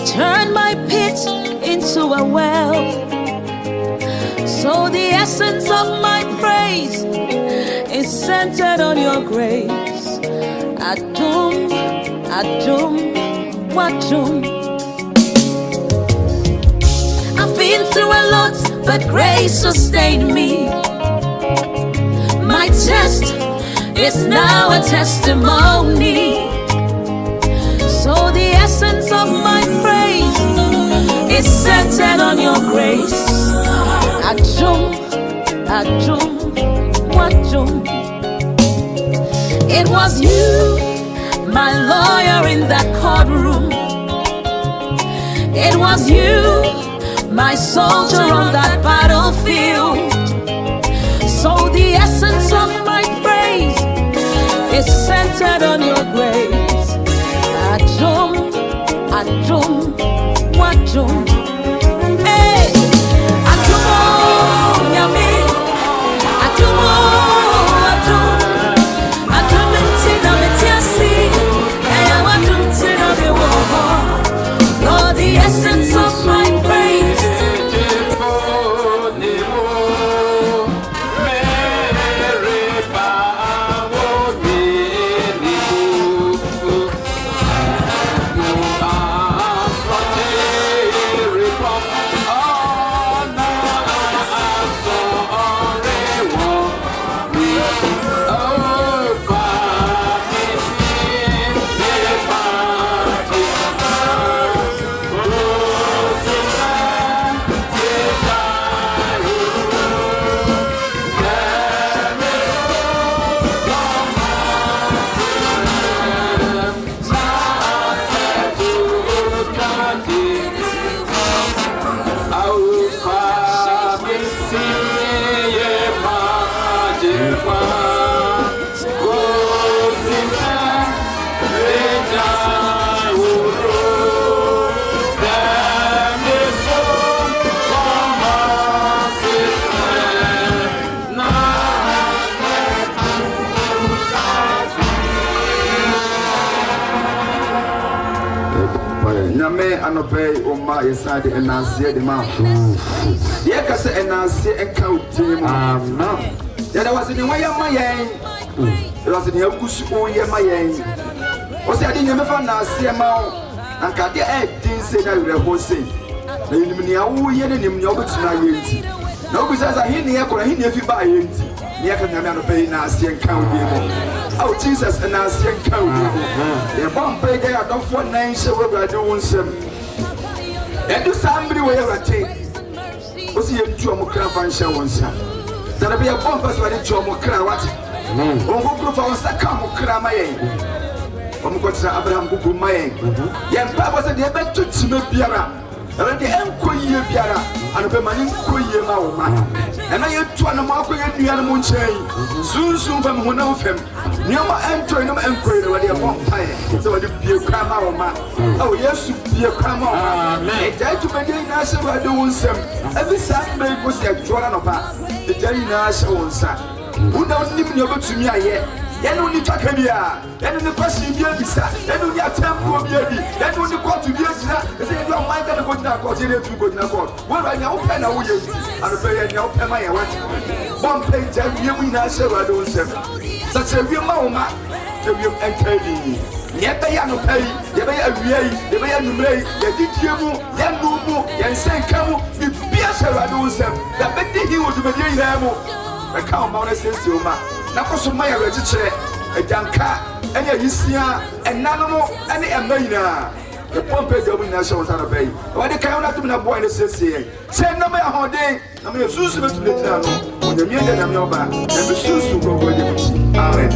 Turn my pit into a well. So the essence of my praise is centered on your grace. Adum, Adum, Wadum. I've been through a lot, but grace sustained me. My test is now a testimony. So the essence of my praise is centered on your grace. Adum, Adum, Wadum. It was you, my lawyer in that courtroom. It was you, my soldier on that battlefield. So the essence of my praise is centered on your grace. Adum, Adum, Wadum. Hey, Adum, Yami, Adum, Adum, Adum, Tina, Metiasi, and Wadum, Tina, the war. Lord, the essence of my praise. Anope Oma inside the Nancy the man. Yes, and Nancy and count him. There was in the way of my yang. There was in the Kusu, my yang. Was I didn't ever Nancy amount and cut the egg, didn't say that we were hosting. The Yamia, yen and him, Yobit. No, because I hear the Akra, if you buy it. Yakan pay Nancy and count him. Oh, Jesus, and Nancy and count him. The bomb pay there, I don't want nine, so we're doing some. And do somebody where I take. Was he a Jomo fan show one son? There'll be a bumpers where the Jomo Krawat. Oh, go for Sakamo Kramaye. Omukota Abraham Gugumaye. Young Papa said, "You better to me, Biara." And the Enquire Biara, and the man in Quia Mauma. And I had 2 Marco and the animal chain. Soon from one of them. Never enter no enquiry where they are vampire. So I do be a crama. Oh, yes, be a crama. I tried to begin national by doing some. Every Sunday was a Jordan of her. The Jerry National son. Who don't even know to me yet. Then only Takabia, then the question be a visa, then only a temple of Yeti, then only court to be a visa, and say, don't mind that I got now, because you to go now. Well, I now pen away, and a prayer now pen my watch. One page, and you will not say, I don't say. Such a real mama, to you and Kelly. Yet they are no pay, they may agree, they may annumerate, they did you, then no, and say, come, you be a Sarah, that bet he would be a demo. I can't mount a sense, you ma. Nakoso my register, a janka, and a Yisia, and Nanamo, and a Maina. The Pompey domination was on a bay. Why the count of the boy in the city? Send no matter how day, I'm a Susan to the town. When the music of your back, and the Susan go with you. Amen.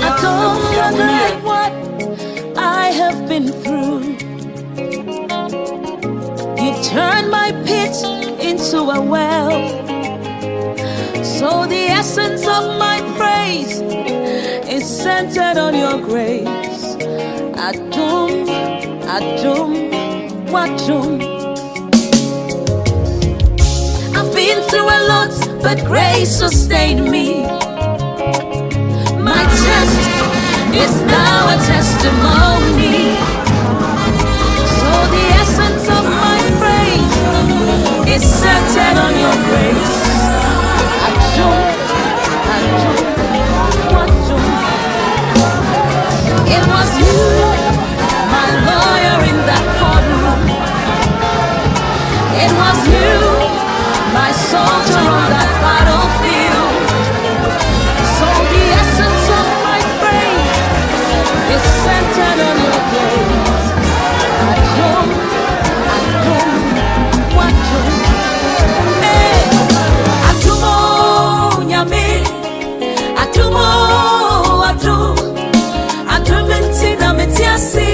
I don't regret what I have been through. You turned my pit into a well. So the essence of my praise is centered on your grace. Adum, Adum, Wadum. I've been through a lot, but grace sustained me. My test is now a testimony. So the essence of my praise is centered on your grace. Adum, Adum, Wadum. It was you, my lawyer in that courtroom. It was you, my soldier on that battlefield. So the essence of my praise is centered on your grace. Adum, Adum, Wadum. Hey, Adumo, Nyame, Adumo, Adum, Adum intina metiasi,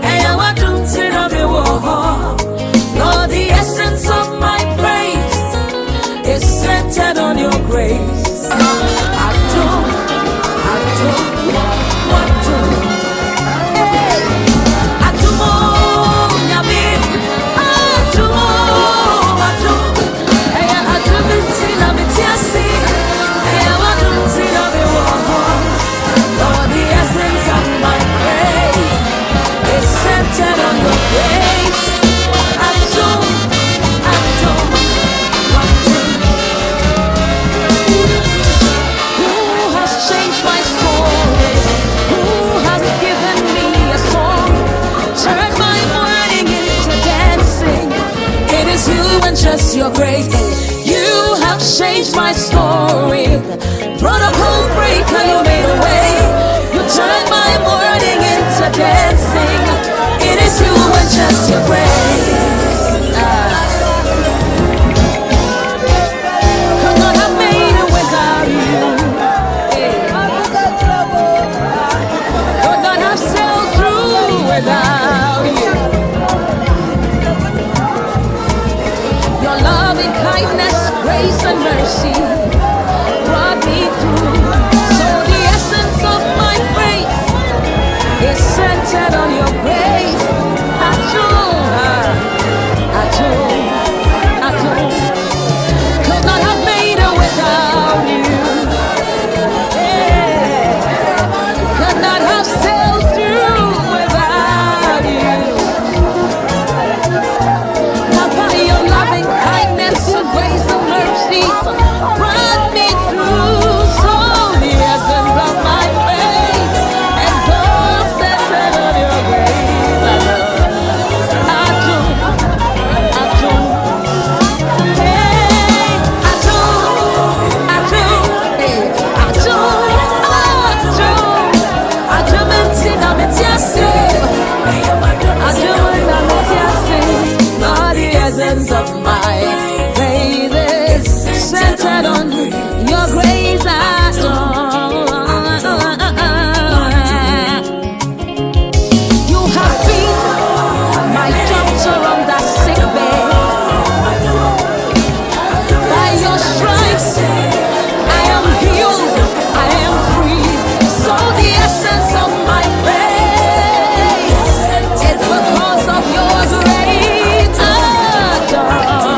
Eya Wadum tina mewoho. Lord, the essence of my praise is centered on your grace. Adum, Adum, Wadum. Hey, Adumo, Nyame, Adumo, Adum. Eya Adum intina metiasi, Eya Wadum tina mewoho. Lord, the essence of my praise is centered on your grace. Adum, Adum, Wadum. Who has changed my story? Who has given me a song? Turned my mourning into dancing. It is you and just your grace. You have changed my story. Protocol breaker, you made a way. You turned my mourning into dancing. It is you and just your grace. Could not have made it without you. Could not have sailed through without you. Your loving kindness, grace and mercy brought me through. So the essence of my praise is centered on your grace. Adum, Adum, Adum. Could not have made it without you. Yeah. Could not have sailed through without you. Now by your loving kindness and grace and mercy brought me through. So the essence of my faith is all centered on your grace. Adum, Adum. Hey, Adum, Adum. Hey, Adum, Adum. Adum intina metiasi. Adum intina metiasi. Lord, the essence of my praise is centered on your grace. You have been my doctor on that sick bed. By your stripes, I am healed, I am free. So the essence of my praise, it's because of your grace. Adum,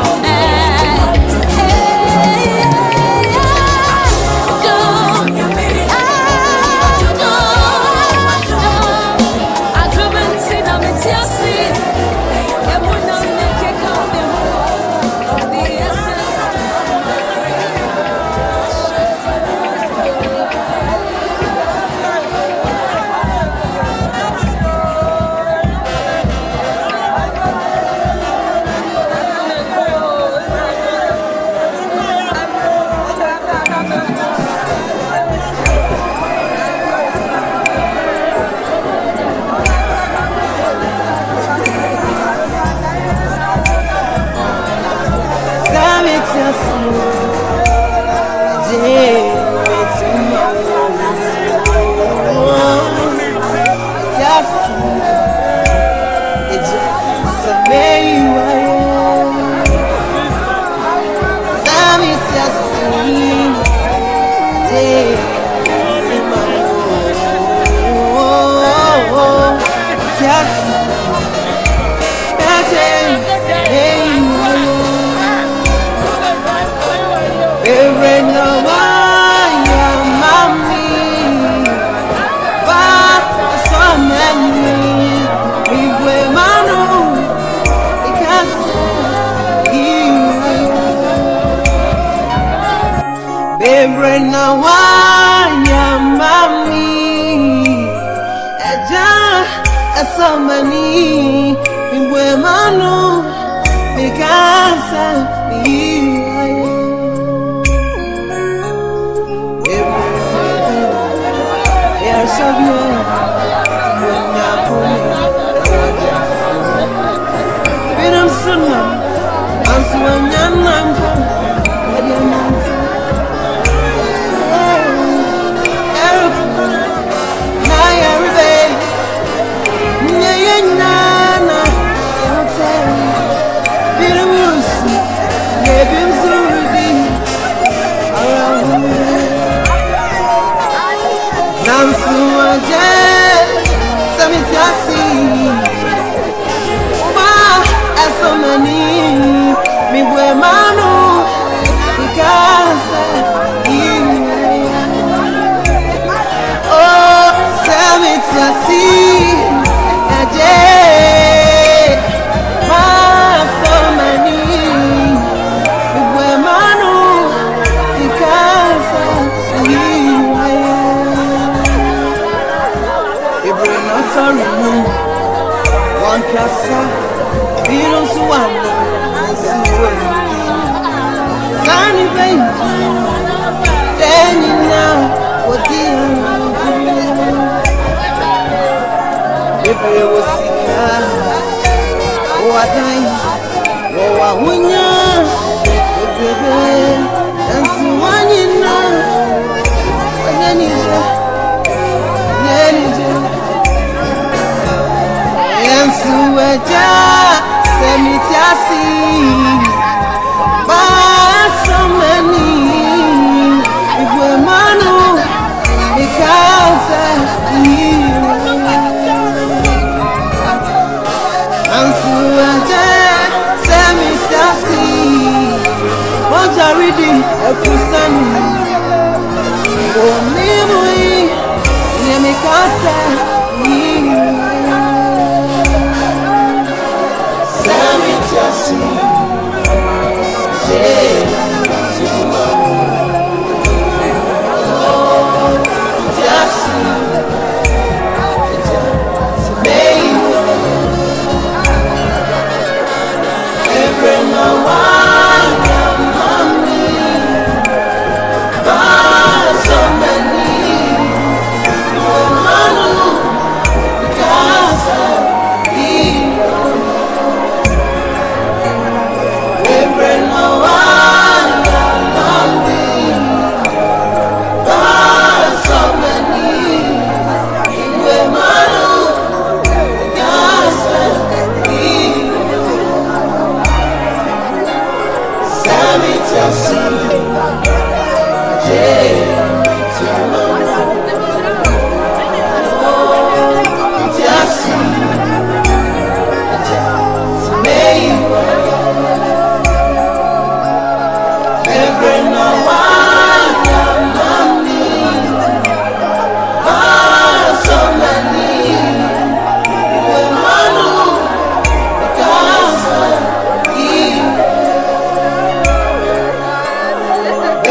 Every now and then, mommy, but so many, we will manu, because you. Every now and then, mommy, so many, we will manu, because you.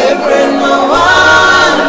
Every no one.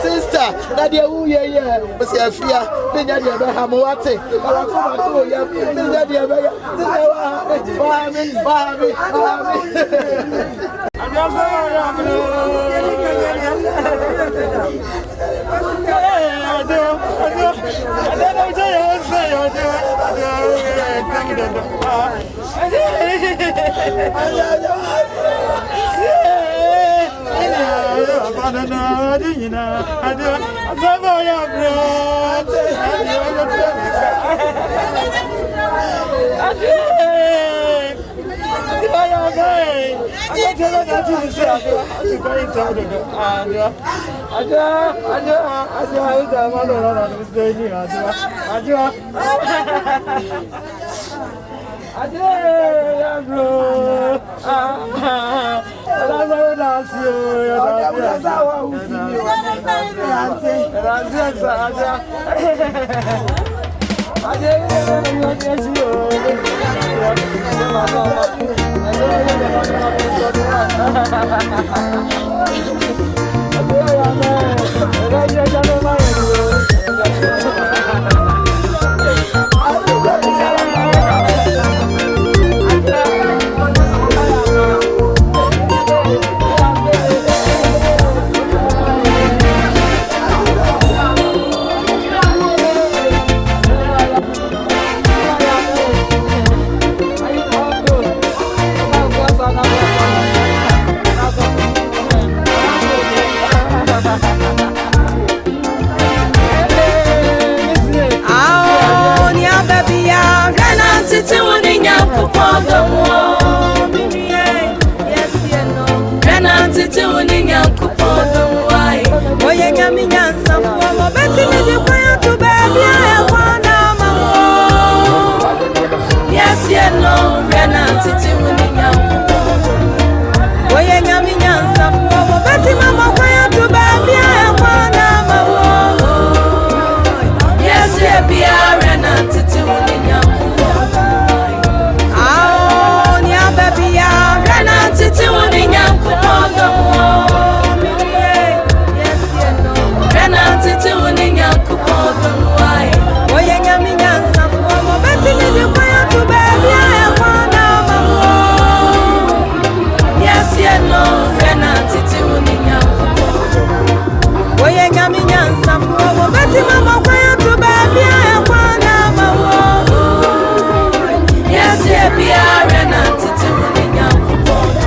Sister, Nadia, who yeah, but see, I fear, Nadia, Bahamawate, titi uninya kupodo mo. Yes, you know. Rena titi uninya kupodo mo. Oye nyami nyansa fuwa beti mi di kwaya tu baby I wanna mawo. Yes, you know. Rena titi uninya kupodo. Oye nyami nyansa fuwa beti mama kwaya tu baby I wanna mawo. Yes, you be a rena titi uninya kupodo. Ah, nya baby ya rena titi uninya kupodo. Titi uninya kupodo mwai. Oye nyami nyansa fuwa beti mi di kwaya tu baby I wanna mawo. Yes, you know. Rena titi uninya kupodo. Oye nyami nyansa fuwa beti mama kwaya tu baby I wanna mawo. Yes, you be a rena titi uninya kupodo.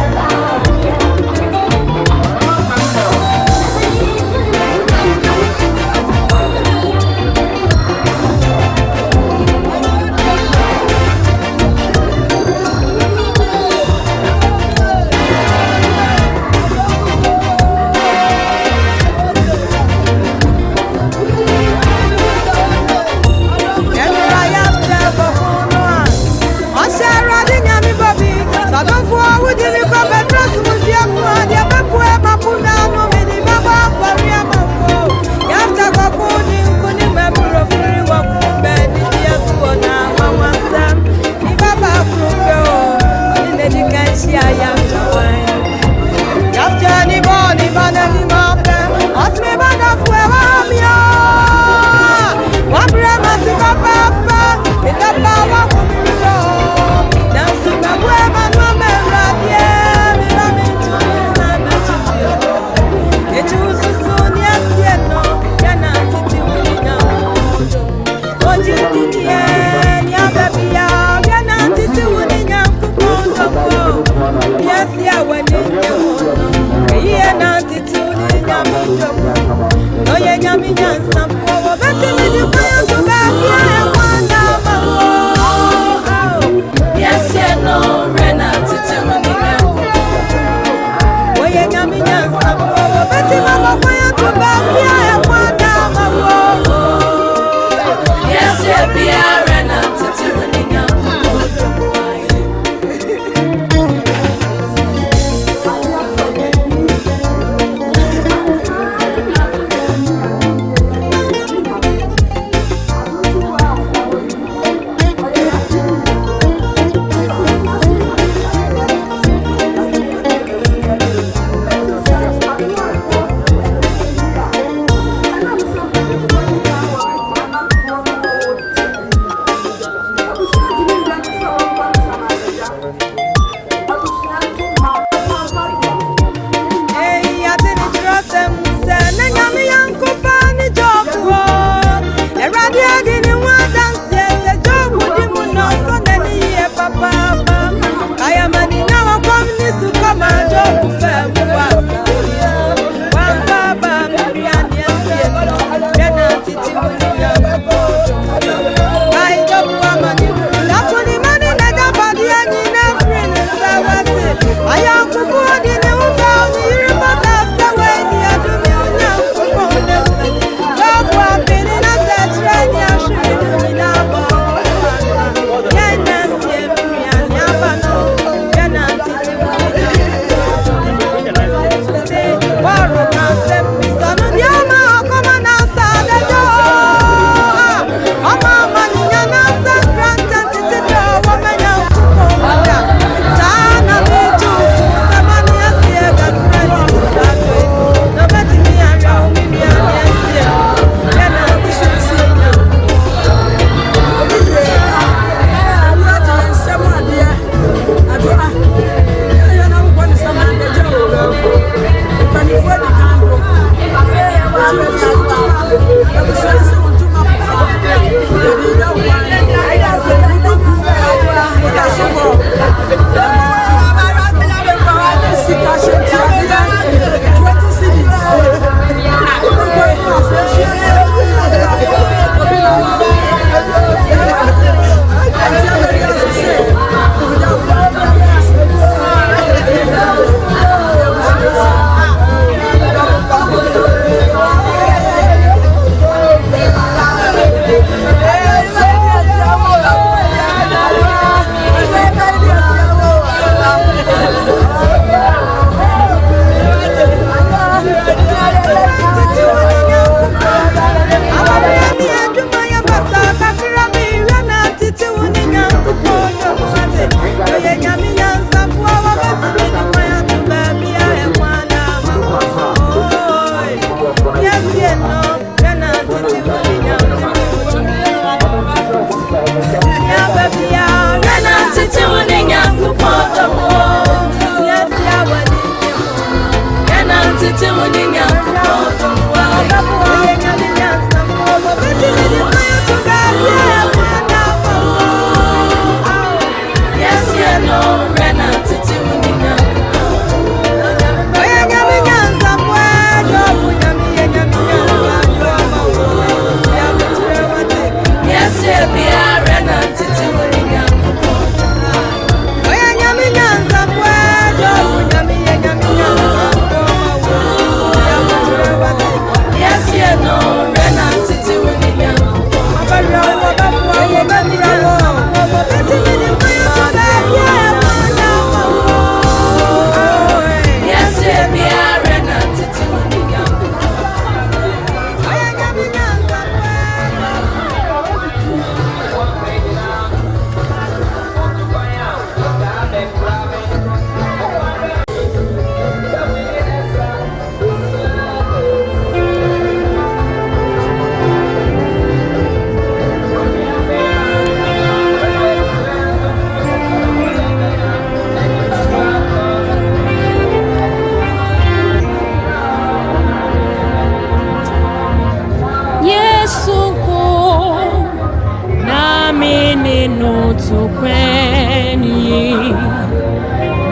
so kwenye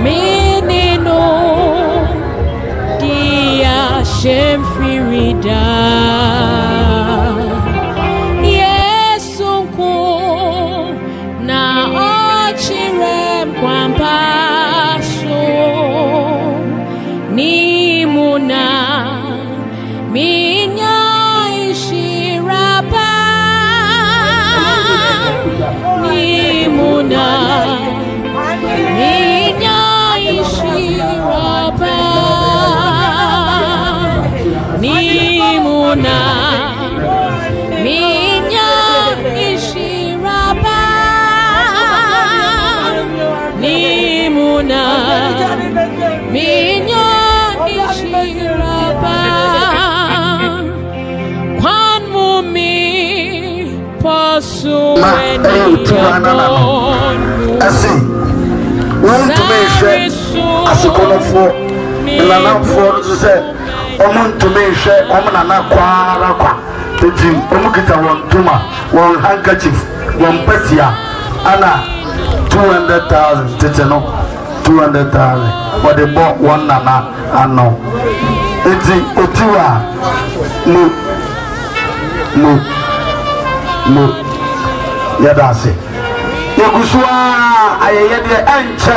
menino dia shemfirida Yesu ko na ochirem kwampaso ni muna minya ishirapa ni muna minya ishirapa ni muna minya ishirapa ni muna minya ishirapa kwan mumi posu Assim, muito bem, assim como for, ela não for dizer, o muito bem, o na quara qua, o mukita one tuma, one handkerchief, one petia, ana 200,000, titano, 200,000, but they bought one nana, I know. It's otiwa, no, yeah, that's it. Yaguswa ayede enche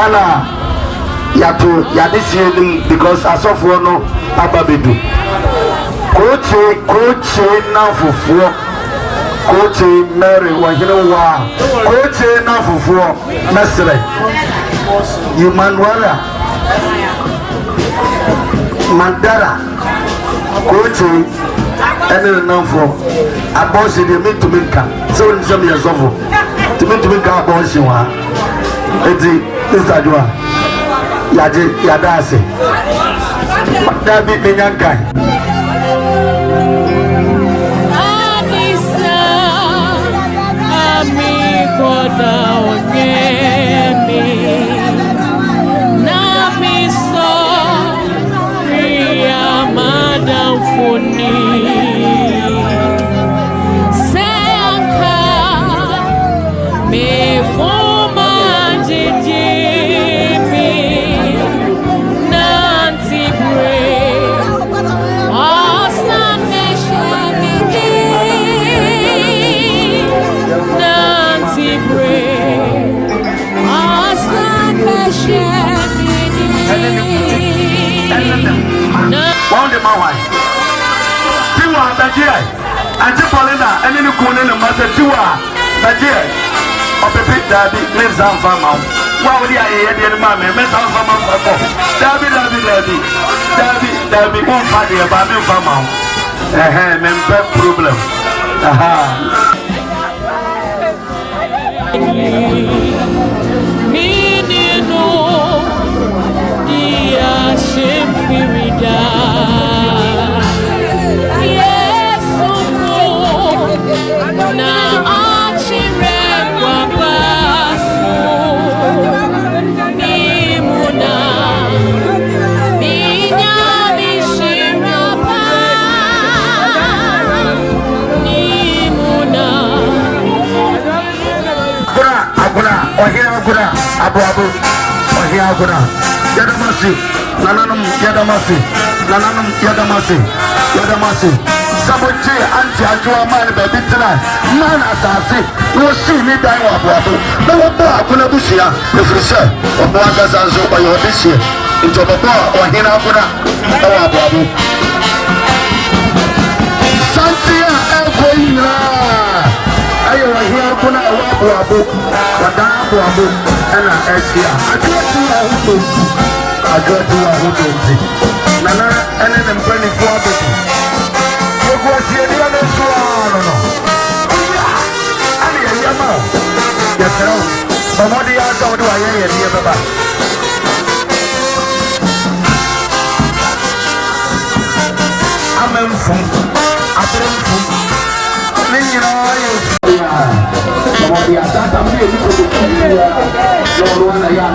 ana yato yadisi because asofo no ababedu koche na fufuo koche Mary wahine wa koche na fufuo mesre Emmanuela Mandara koche ene nanfo abosi de metuminka so ni se me yesofo to make our boys you are. It's Mr. Joa. Yadase. That bit me young guy. Auntie Paulina, and then you go in and master Tua, Nigeria, or Pepe Daddy, Miss Alfama. Why would I hear the mammy, Miss Alfama? Daddy, won't find the Baby Fama. Men, problem. Me no, dear Shemfirida. Abu, or here Aguna, Yadamasi, Nananum Yadamasi, Sabote, Auntie Ajua Man, baby tonight, man assassin, you see me die Abu, no Abuna Bushia, if you say, or Mwagazazo by your this year, into the bar or here Aguna, Abu. Santia Abuina. Ayo here kuna wabu wadabu wabu ana esia ajotu wa hudu nana ene nempeni kwa betu yoko siedia no suano no ali ya ma ya pero mamodi ya ka odu aye ye baba amemfu abremfu ninyo kemudian datang dia di produksi luar yang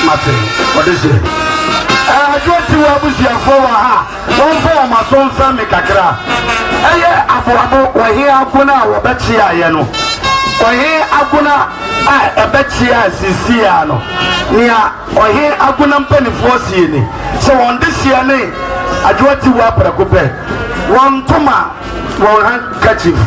Martin, what is it? I got to Abusia for her. One for my son, Sammy Kakra. Abu, we're here, Abuna, or Betsia, Yano. We're here, Abuna, I Betsia, Siciano. Near, or here, Abuna Penny Forcini. So on this year, I got to Wapra Coupe. One Toma, one handkerchief.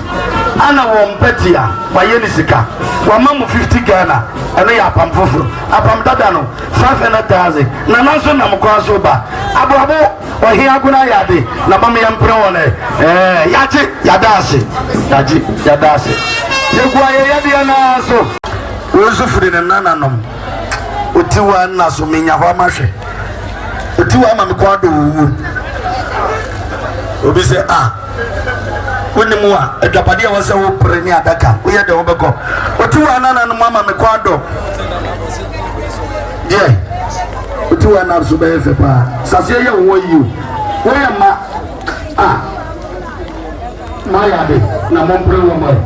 Anna won Petia, Wayenisika, one mamma 50 Ghana, and they are Pamfufru, Apam Dadano, 500,000, Nanaso Namukasoba, Ababo, or Hiaguna Yadi, Namami Amprone, Yaji, Yadasi, Yaji, Yadasi. Yaguaya Yadiana, so, Rosufrin and Nananum, Utiwa Nasuminya Hamashi, Utiwa Mamikwadu, Ubise, when the Mua, a Japadia was a premier Daka, we had the Obako. But two are none and Mamma Mequando. Yeah, but two are not so bad. Sasia, where you? Where am I? My abbey, Namon woman.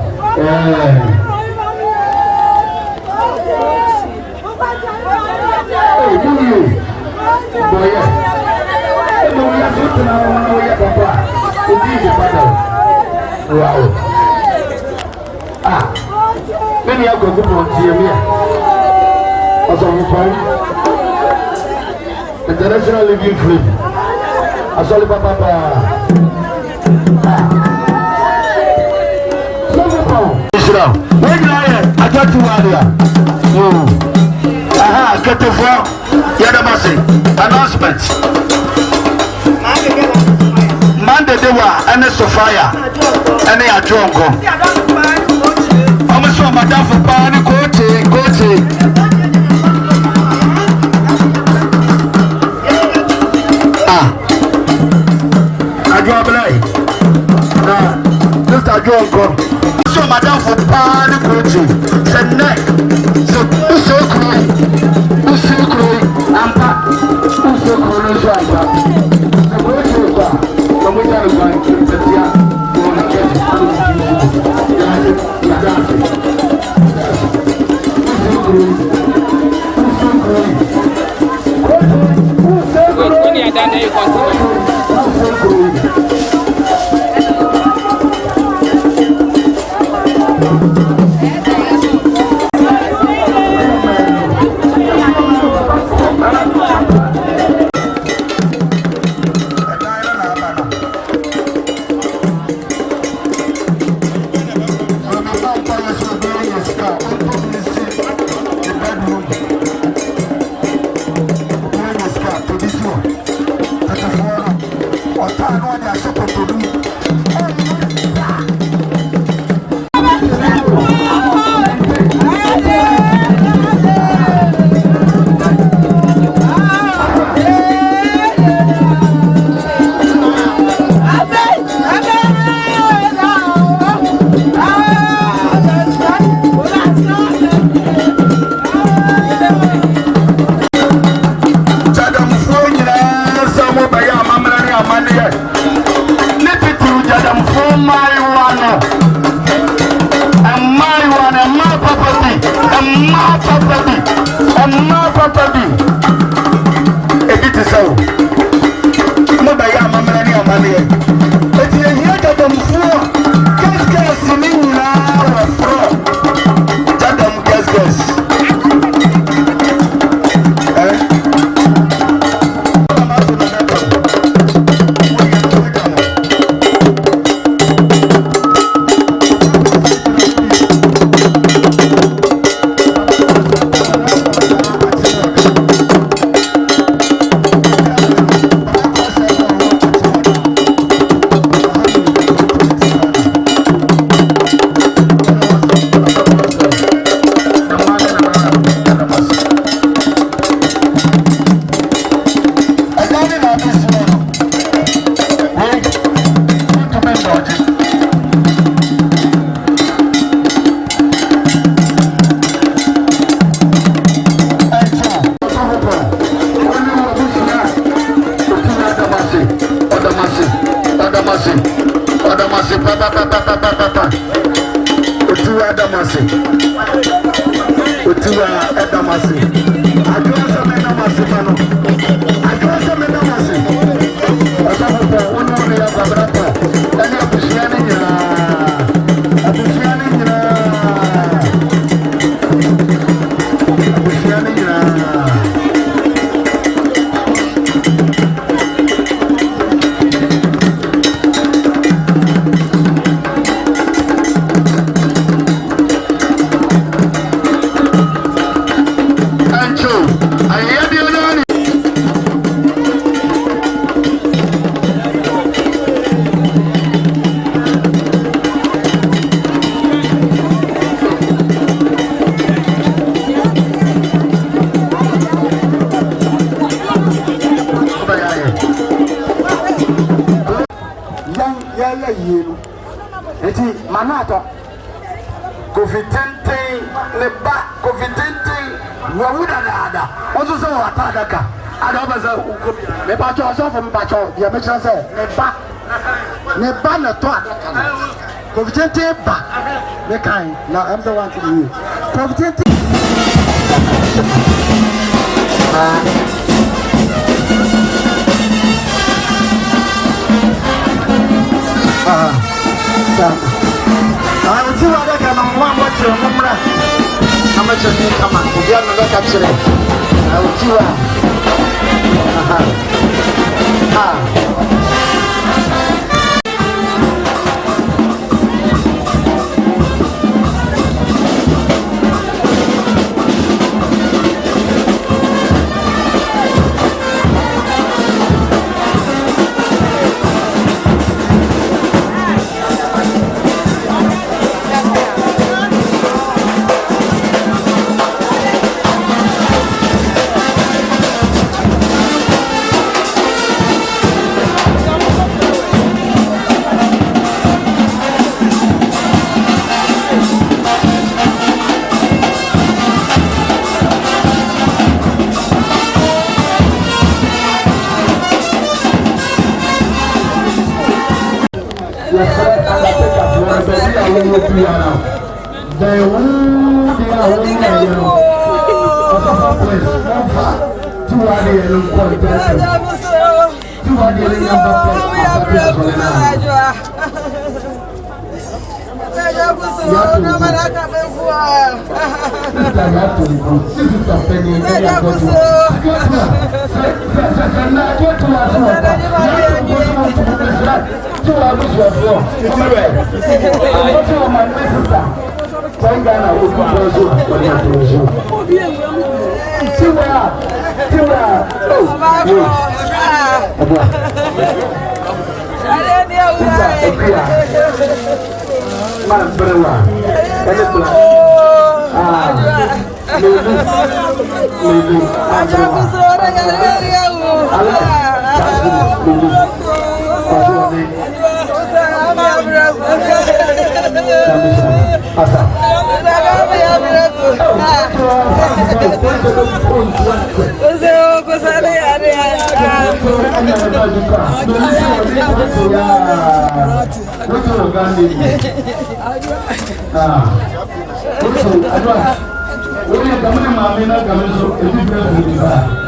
Oh, do you? Boy, yeah. We are good now, we are Papa. It is a battle. Wow. Many are going to go to Jimmy. International living free. I saw the Papa. Israel. When I got to Aria. Aha, get the phone. Yadamasi. Announcement. Monday they were and Sophia and they are drunk. I'm so madam for Pani Cote. I draw a line. Just a drunk. So madam for Pani Cote. Said neck. So who's so cruel? Who's so cruel? I'm back. Who's so cruel? We are going to the when you are done, you continue. papa bi ebi te sɛ wo mo bɛyɛ amammerɛ ne amanneɛ ɛti yɛhia dadamfoɔ gasgas ne nyinaa wɔfrɔ dadam gasgas Now I'm the one to you. Oye, también mamina camiso, el libro de vida.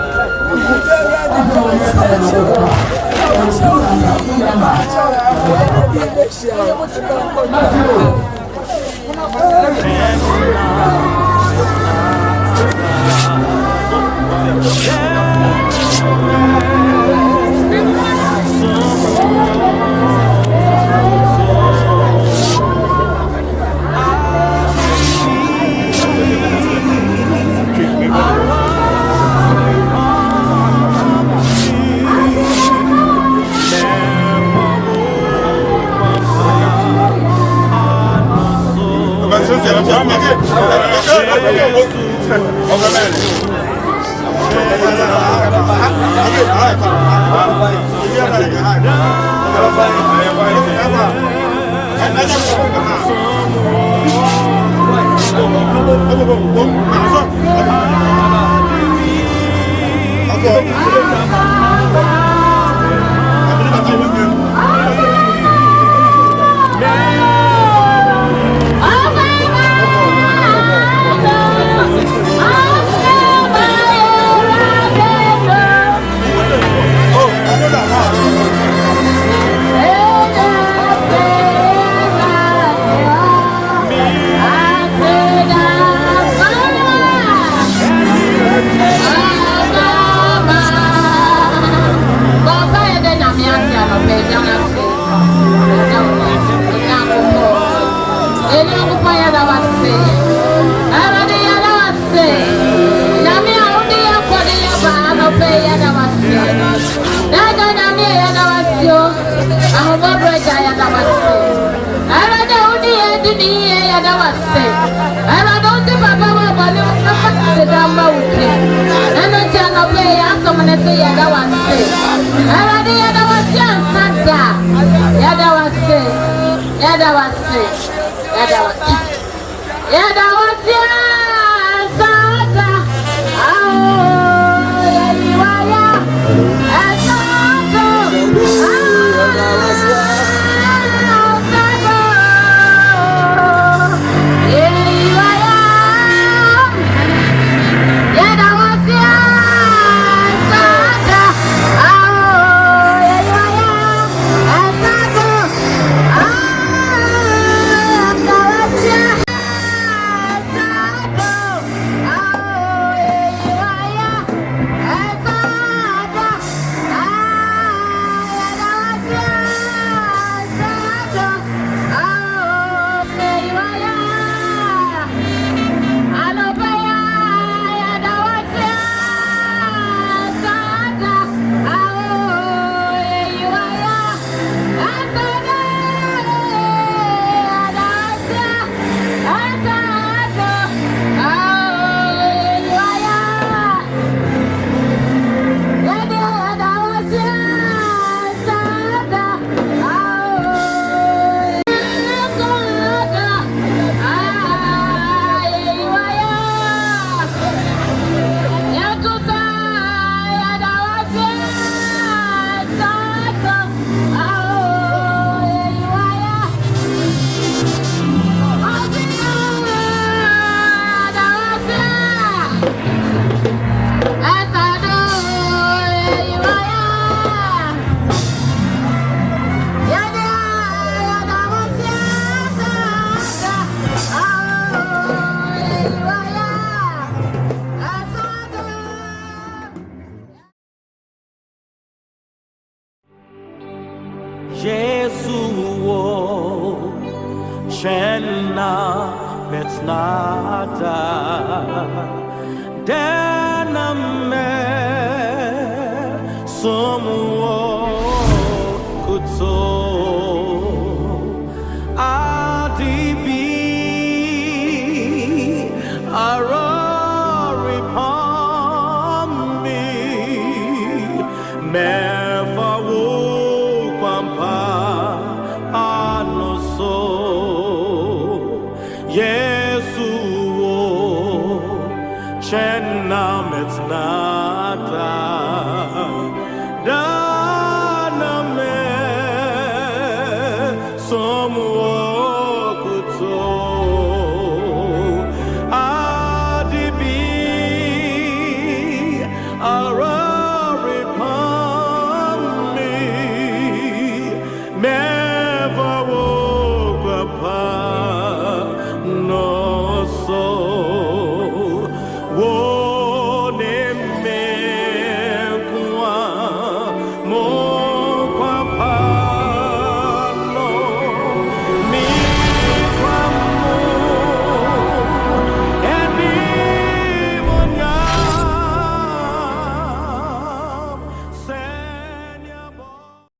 Some